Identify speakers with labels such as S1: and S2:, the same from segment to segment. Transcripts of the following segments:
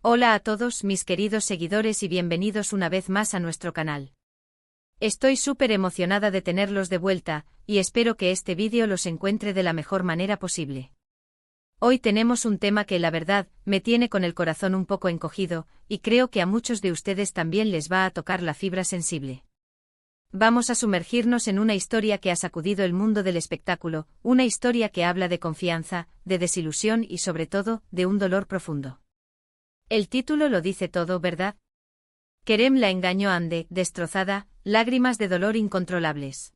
S1: Hola a todos mis queridos seguidores y bienvenidos una vez más a nuestro canal. Estoy súper emocionada de tenerlos de vuelta, y espero que este vídeo los encuentre de la mejor manera posible. Hoy tenemos un tema que la verdad, me tiene con el corazón un poco encogido, y creo que a muchos de ustedes también les va a tocar la fibra sensible. Vamos a sumergirnos en una historia que ha sacudido el mundo del espectáculo, una historia que habla de confianza, de desilusión y sobre todo, de un dolor profundo. El título lo dice todo, ¿verdad? Kerem la engañó a Hande, destrozada, lágrimas de dolor incontrolables.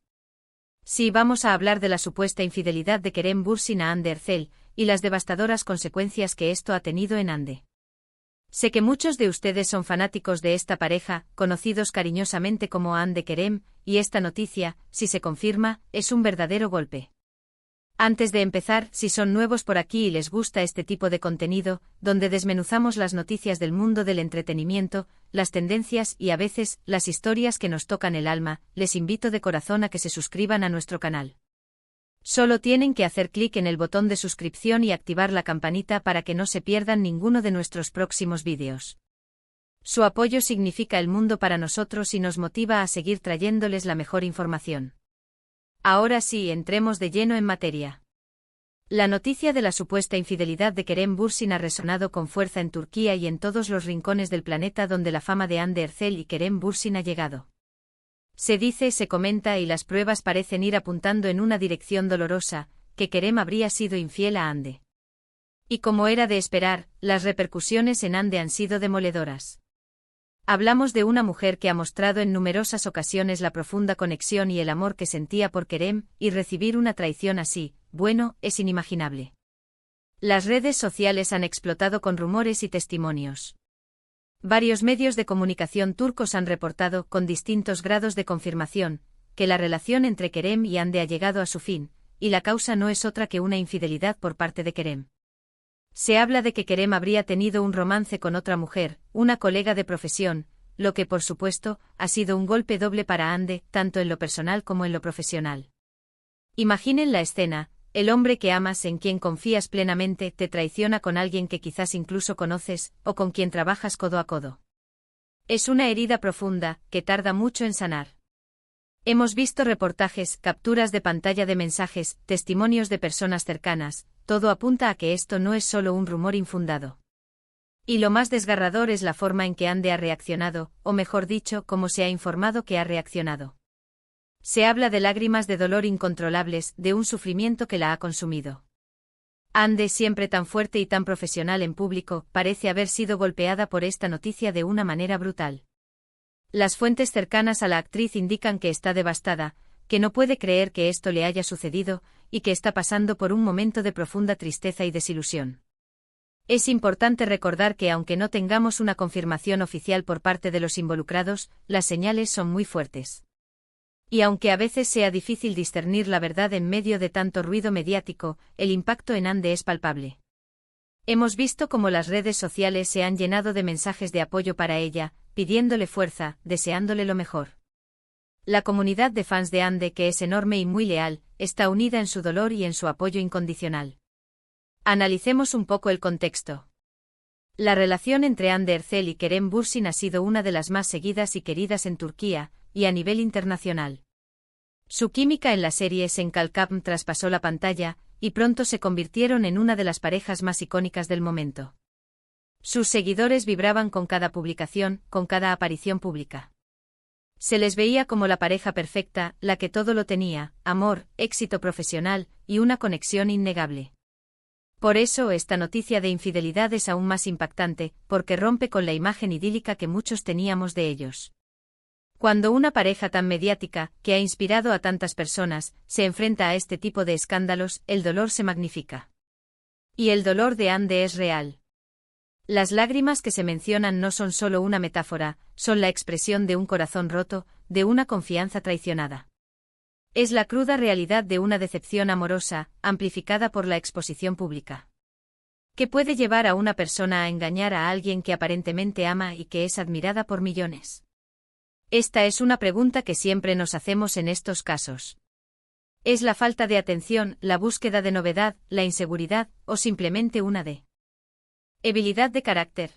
S1: Sí, vamos a hablar de la supuesta infidelidad de Kerem Bürsin a Hande Erçel, y las devastadoras consecuencias que esto ha tenido en Hande. Sé que muchos de ustedes son fanáticos de esta pareja, conocidos cariñosamente como Hande Kerem, y esta noticia, si se confirma, es un verdadero golpe. Antes de empezar, si son nuevos por aquí y les gusta este tipo de contenido, donde desmenuzamos las noticias del mundo del entretenimiento, las tendencias y a veces, las historias que nos tocan el alma, les invito de corazón a que se suscriban a nuestro canal. Solo tienen que hacer clic en el botón de suscripción y activar la campanita para que no se pierdan ninguno de nuestros próximos vídeos. Su apoyo significa el mundo para nosotros y nos motiva a seguir trayéndoles la mejor información. Ahora sí, entremos de lleno en materia. La noticia de la supuesta infidelidad de Kerem Bürsin ha resonado con fuerza en Turquía y en todos los rincones del planeta donde la fama de Hande Erçel y Kerem Bürsin ha llegado. Se dice, se comenta y las pruebas parecen ir apuntando en una dirección dolorosa, que Kerem habría sido infiel a Hande. Y como era de esperar, las repercusiones en Hande han sido demoledoras. Hablamos de una mujer que ha mostrado en numerosas ocasiones la profunda conexión y el amor que sentía por Kerem, y recibir una traición así, bueno, es inimaginable. Las redes sociales han explotado con rumores y testimonios. Varios medios de comunicación turcos han reportado, con distintos grados de confirmación, que la relación entre Kerem y Hande ha llegado a su fin, y la causa no es otra que una infidelidad por parte de Kerem. Se habla de que Kerem habría tenido un romance con otra mujer, una colega de profesión, lo que por supuesto, ha sido un golpe doble para Hande, tanto en lo personal como en lo profesional. Imaginen la escena, el hombre que amas, en quien confías plenamente, te traiciona con alguien que quizás incluso conoces, o con quien trabajas codo a codo. Es una herida profunda, que tarda mucho en sanar. Hemos visto reportajes, capturas de pantalla de mensajes, testimonios de personas cercanas, todo apunta a que esto no es solo un rumor infundado. Y lo más desgarrador es la forma en que Hande ha reaccionado, o mejor dicho, cómo se ha informado que ha reaccionado. Se habla de lágrimas de dolor incontrolables, de un sufrimiento que la ha consumido. Hande, siempre tan fuerte y tan profesional en público, parece haber sido golpeada por esta noticia de una manera brutal. Las fuentes cercanas a la actriz indican que está devastada, que no puede creer que esto le haya sucedido, y que está pasando por un momento de profunda tristeza y desilusión. Es importante recordar que aunque no tengamos una confirmación oficial por parte de los involucrados, las señales son muy fuertes. Y aunque a veces sea difícil discernir la verdad en medio de tanto ruido mediático, el impacto en Hande es palpable. Hemos visto cómo las redes sociales se han llenado de mensajes de apoyo para ella, pidiéndole fuerza, deseándole lo mejor. La comunidad de fans de Hande, que es enorme y muy leal, está unida en su dolor y en su apoyo incondicional. Analicemos un poco el contexto. La relación entre Hande Erçel y Kerem Bürsin ha sido una de las más seguidas y queridas en Turquía, y a nivel internacional. Su química en la serie Sen Kalkam traspasó la pantalla, y pronto se convirtieron en una de las parejas más icónicas del momento. Sus seguidores vibraban con cada publicación, con cada aparición pública. Se les veía como la pareja perfecta, la que todo lo tenía: amor, éxito profesional, y una conexión innegable. Por eso esta noticia de infidelidad es aún más impactante, porque rompe con la imagen idílica que muchos teníamos de ellos. Cuando una pareja tan mediática, que ha inspirado a tantas personas, se enfrenta a este tipo de escándalos, el dolor se magnifica. Y el dolor de Hande es real. Las lágrimas que se mencionan no son solo una metáfora, son la expresión de un corazón roto, de una confianza traicionada. Es la cruda realidad de una decepción amorosa, amplificada por la exposición pública. ¿Qué puede llevar a una persona a engañar a alguien que aparentemente ama y que es admirada por millones? Esta es una pregunta que siempre nos hacemos en estos casos. ¿Es la falta de atención, la búsqueda de novedad, la inseguridad, o simplemente una debilidad de carácter?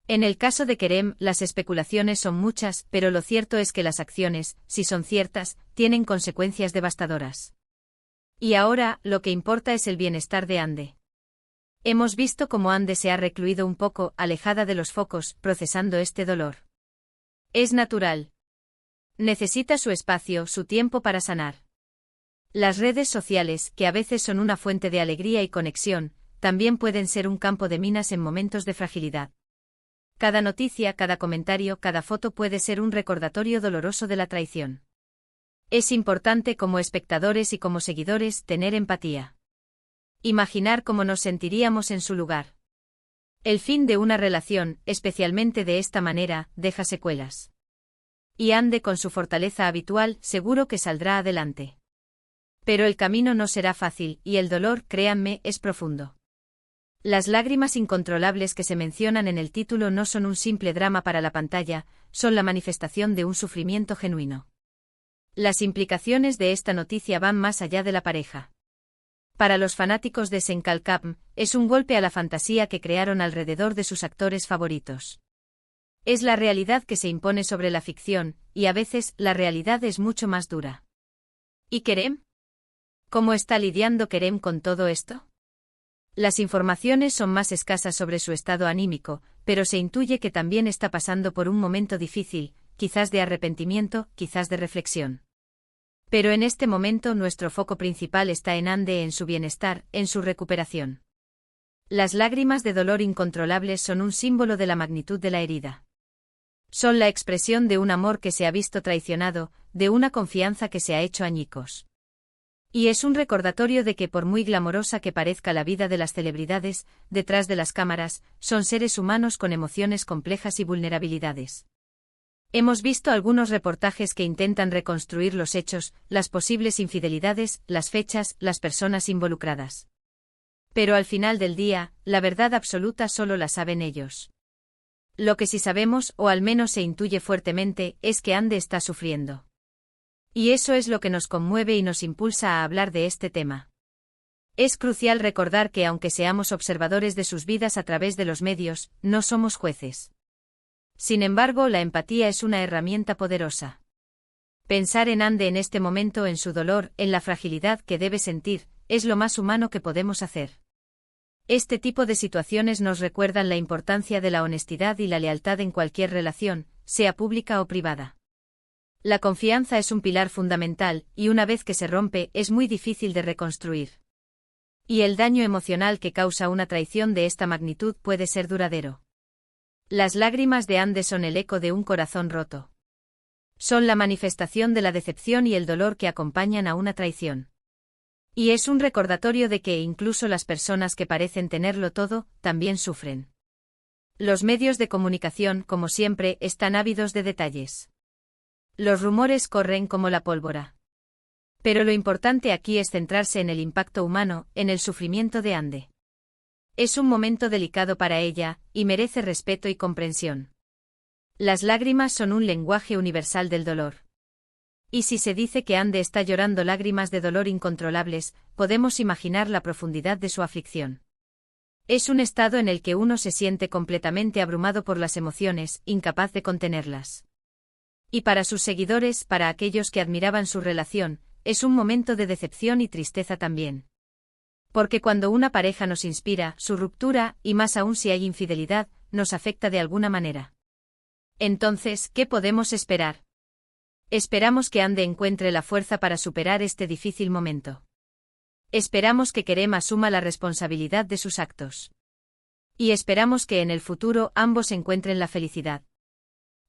S1: En el caso de Kerem, las especulaciones son muchas, pero lo cierto es que las acciones, si son ciertas, tienen consecuencias devastadoras. Y ahora, lo que importa es el bienestar de Ande. Hemos visto cómo Ande se ha recluido un poco, alejada de los focos, procesando este dolor. Es natural. Necesita su espacio, su tiempo para sanar. Las redes sociales, que a veces son una fuente de alegría y conexión, también pueden ser un campo de minas en momentos de fragilidad. Cada noticia, cada comentario, cada foto puede ser un recordatorio doloroso de la traición. Es importante como espectadores y como seguidores tener empatía. Imaginar cómo nos sentiríamos en su lugar. El fin de una relación, especialmente de esta manera, deja secuelas. Y Ande con su fortaleza habitual, seguro que saldrá adelante. Pero el camino no será fácil, y el dolor, créanme, es profundo. Las lágrimas incontrolables que se mencionan en el título no son un simple drama para la pantalla, son la manifestación de un sufrimiento genuino. Las implicaciones de esta noticia van más allá de la pareja. Para los fanáticos de Senkalkam, es un golpe a la fantasía que crearon alrededor de sus actores favoritos. Es la realidad que se impone sobre la ficción, y a veces la realidad es mucho más dura. ¿Y Kerem? ¿Cómo está lidiando Kerem con todo esto? Las informaciones son más escasas sobre su estado anímico, pero se intuye que también está pasando por un momento difícil, quizás de arrepentimiento, quizás de reflexión. Pero en este momento nuestro foco principal está en Ande, en su bienestar, en su recuperación. Las lágrimas de dolor incontrolables son un símbolo de la magnitud de la herida. Son la expresión de un amor que se ha visto traicionado, de una confianza que se ha hecho añicos. Y es un recordatorio de que por muy glamorosa que parezca la vida de las celebridades, detrás de las cámaras, son seres humanos con emociones complejas y vulnerabilidades. Hemos visto algunos reportajes que intentan reconstruir los hechos, las posibles infidelidades, las fechas, las personas involucradas. Pero al final del día, la verdad absoluta solo la saben ellos. Lo que sí sabemos, o al menos se intuye fuertemente, es que Ande está sufriendo. Y eso es lo que nos conmueve y nos impulsa a hablar de este tema. Es crucial recordar que aunque seamos observadores de sus vidas a través de los medios, no somos jueces. Sin embargo, la empatía es una herramienta poderosa. Pensar en Ande en este momento, en su dolor, en la fragilidad que debe sentir, es lo más humano que podemos hacer. Este tipo de situaciones nos recuerdan la importancia de la honestidad y la lealtad en cualquier relación, sea pública o privada. La confianza es un pilar fundamental, y una vez que se rompe, es muy difícil de reconstruir. Y el daño emocional que causa una traición de esta magnitud puede ser duradero. Las lágrimas de Ande son el eco de un corazón roto. Son la manifestación de la decepción y el dolor que acompañan a una traición. Y es un recordatorio de que incluso las personas que parecen tenerlo todo, también sufren. Los medios de comunicación, como siempre, están ávidos de detalles. Los rumores corren como la pólvora. Pero lo importante aquí es centrarse en el impacto humano, en el sufrimiento de Ande. Es un momento delicado para ella, y merece respeto y comprensión. Las lágrimas son un lenguaje universal del dolor. Y si se dice que Ande está llorando lágrimas de dolor incontrolables, podemos imaginar la profundidad de su aflicción. Es un estado en el que uno se siente completamente abrumado por las emociones, incapaz de contenerlas. Y para sus seguidores, para aquellos que admiraban su relación, es un momento de decepción y tristeza también. Porque cuando una pareja nos inspira, su ruptura, y más aún si hay infidelidad, nos afecta de alguna manera. Entonces, ¿qué podemos esperar? Esperamos que Ande encuentre la fuerza para superar este difícil momento. Esperamos que Kerem asuma la responsabilidad de sus actos. Y esperamos que en el futuro ambos encuentren la felicidad.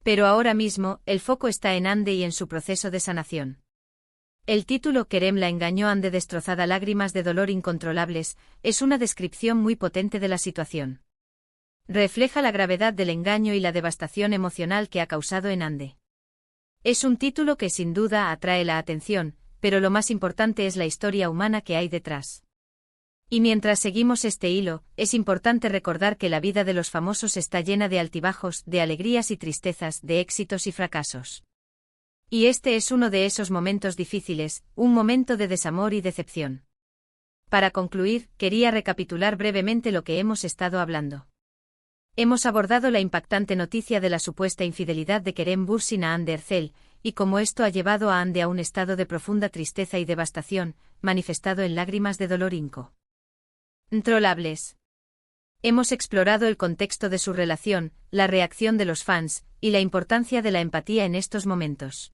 S1: Pero ahora mismo, el foco está en Ande y en su proceso de sanación. El título Kerem la engañó, Ande destrozada, lágrimas de dolor incontrolables, es una descripción muy potente de la situación. Refleja la gravedad del engaño y la devastación emocional que ha causado en Ande. Es un título que sin duda atrae la atención, pero lo más importante es la historia humana que hay detrás. Y mientras seguimos este hilo, es importante recordar que la vida de los famosos está llena de altibajos, de alegrías y tristezas, de éxitos y fracasos. Y este es uno de esos momentos difíciles, un momento de desamor y decepción. Para concluir, quería recapitular brevemente lo que hemos estado hablando. Hemos abordado la impactante noticia de la supuesta infidelidad de Kerem Bürsin a Hande Erçel, y cómo esto ha llevado a Hande a un estado de profunda tristeza y devastación, manifestado en lágrimas de dolor incontrolables. Hemos explorado el contexto de su relación, la reacción de los fans, y la importancia de la empatía en estos momentos.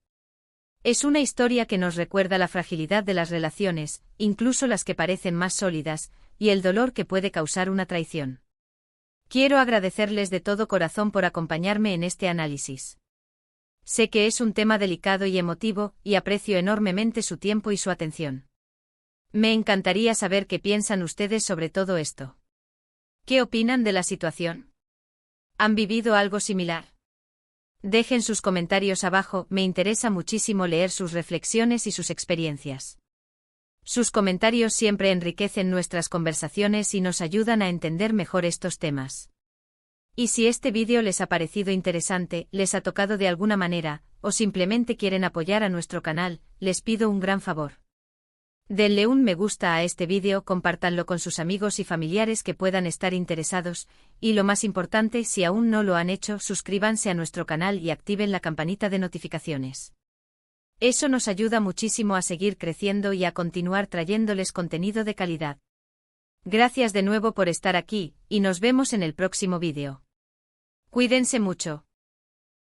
S1: Es una historia que nos recuerda la fragilidad de las relaciones, incluso las que parecen más sólidas, y el dolor que puede causar una traición. Quiero agradecerles de todo corazón por acompañarme en este análisis. Sé que es un tema delicado y emotivo, y aprecio enormemente su tiempo y su atención. Me encantaría saber qué piensan ustedes sobre todo esto. ¿Qué opinan de la situación? ¿Han vivido algo similar? Dejen sus comentarios abajo, me interesa muchísimo leer sus reflexiones y sus experiencias. Sus comentarios siempre enriquecen nuestras conversaciones y nos ayudan a entender mejor estos temas. Y si este vídeo les ha parecido interesante, les ha tocado de alguna manera, o simplemente quieren apoyar a nuestro canal, les pido un gran favor. Denle un me gusta a este vídeo, compártanlo con sus amigos y familiares que puedan estar interesados, y lo más importante, si aún no lo han hecho, suscríbanse a nuestro canal y activen la campanita de notificaciones. Eso nos ayuda muchísimo a seguir creciendo y a continuar trayéndoles contenido de calidad. Gracias de nuevo por estar aquí, y nos vemos en el próximo vídeo. Cuídense mucho.